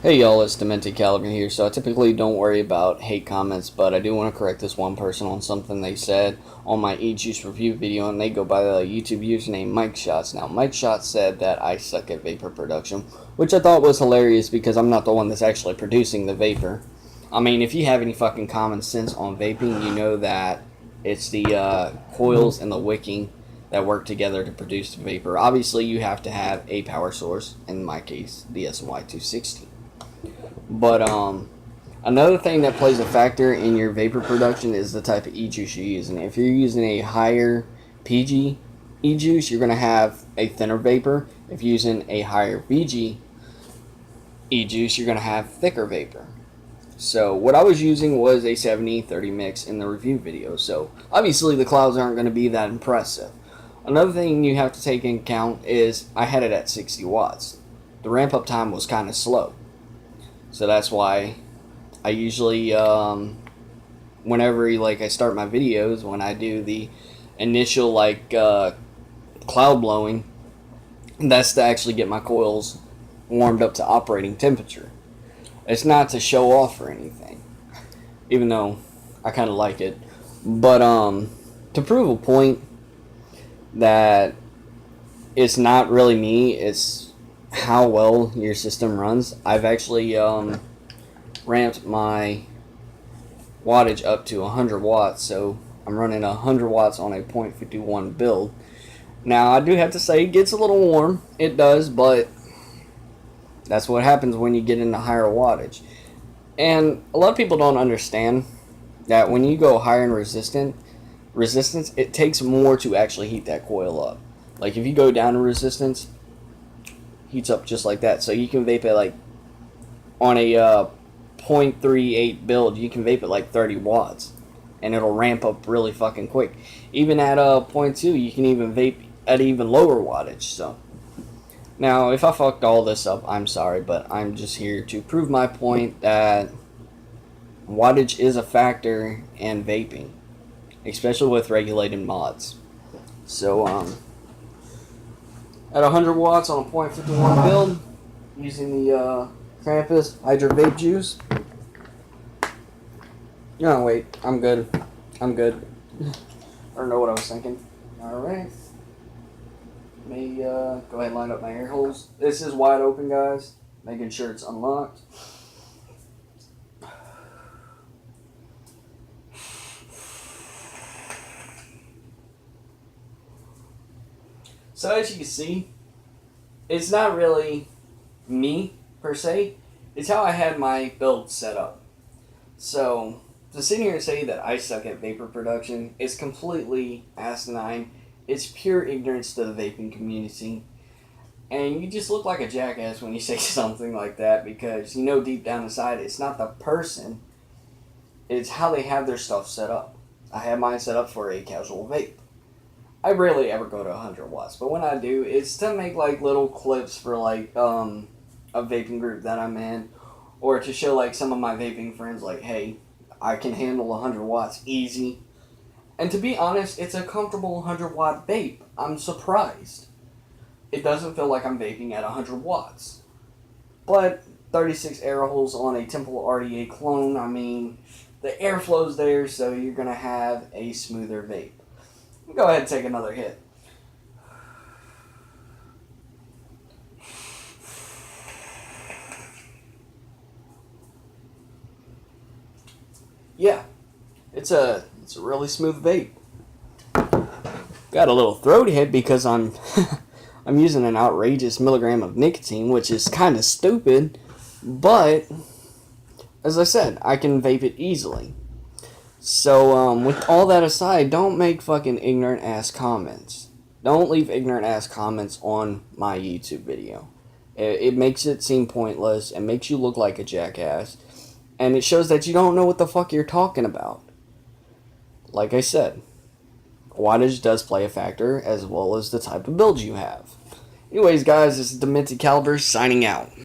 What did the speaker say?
Hey y'all, it's Demented Caliber here. So I typically don't worry about hate comments, but I do want to correct this one person on something they said on my E-Juice review video, and they go by the YouTube username Mike Shots. Now, Mike Shots said that I suck at vapor production, which I thought was hilarious because I'm not the one that's actually producing the vapor. I mean, if you have any fucking common sense on vaping, you know that it's the coils and the wicking that work together to produce the vapor. Obviously, you have to have a power source, in my case, the SY260. But another thing that plays a factor in your vapor production is the type of e-juice you're using. If you're using a higher PG e-juice, you're going to have a thinner vapor. If you're using a higher VG e-juice, you're going to have thicker vapor. So what I was using was a 70-30 mix in the review video. So obviously the clouds aren't going to be that impressive. Another thing you have to take into account is I had it at 60 watts. The ramp up time was kind of slow. So that's why I usually, whenever I start my videos, when I do the initial cloud blowing, that's to actually get my coils warmed up to operating temperature. It's not to show off or anything, even though I kind of like it. But to prove a point that it's not really me, it's how well your system runs, I've actually ramped my wattage up to 100 watts, so I'm running 100 watts on a .51 build. Now, I do have to say, it gets a little warm. It does, but that's what happens when you get into higher wattage. And a lot of people don't understand that when you go higher in resistance, it takes more to actually heat that coil up. Like, if you go down in resistance, heats up just like that. So you can vape it on a .38 build, you can vape it 30 watts, and it'll ramp up really fucking quick. Even at .2, you can even vape at even lower wattage. So now, if I fucked all this up, I'm sorry, but I'm just here to prove my point that wattage is a factor in vaping, especially with regulated mods. So at 100 watts on a .51 build, using the Krampus Hydra Vape Juice. No, wait, I'm good. I don't know what I was thinking. Alright. Let me go ahead and line up my air holes. This is wide open, guys. Making sure it's unlocked. So as you can see, it's not really me per se, it's how I had my build set up. So to sit here and say that I suck at vapor production is completely asinine. It's pure ignorance to the vaping community, and you just look like a jackass when you say something like that, because you know deep down inside it's not the person, it's how they have their stuff set up. I have mine set up for a casual vape. I rarely ever go to 100 watts, but when I do, it's to make little clips for a vaping group that I'm in, or to show some of my vaping friends hey, I can handle 100 watts easy. And to be honest, it's a comfortable 100 watt vape. I'm surprised. It doesn't feel like I'm vaping at 100 watts. But 36 air holes on a Temple RDA clone, I mean, the airflow's there, so you're going to have a smoother vape. Go ahead and take another hit. Yeah, it's a really smooth vape. Got a little throat hit because I'm I'm using an outrageous milligram of nicotine, which is kind of stupid, but as I said, I can vape it easily. So, with all that aside, don't make fucking ignorant ass comments. Don't leave ignorant ass comments on my YouTube video. It makes it seem pointless and makes you look like a jackass. And it shows that you don't know what the fuck you're talking about. Like I said, wattage does play a factor, as well as the type of build you have. Anyways, guys, this is Demented Caliber signing out.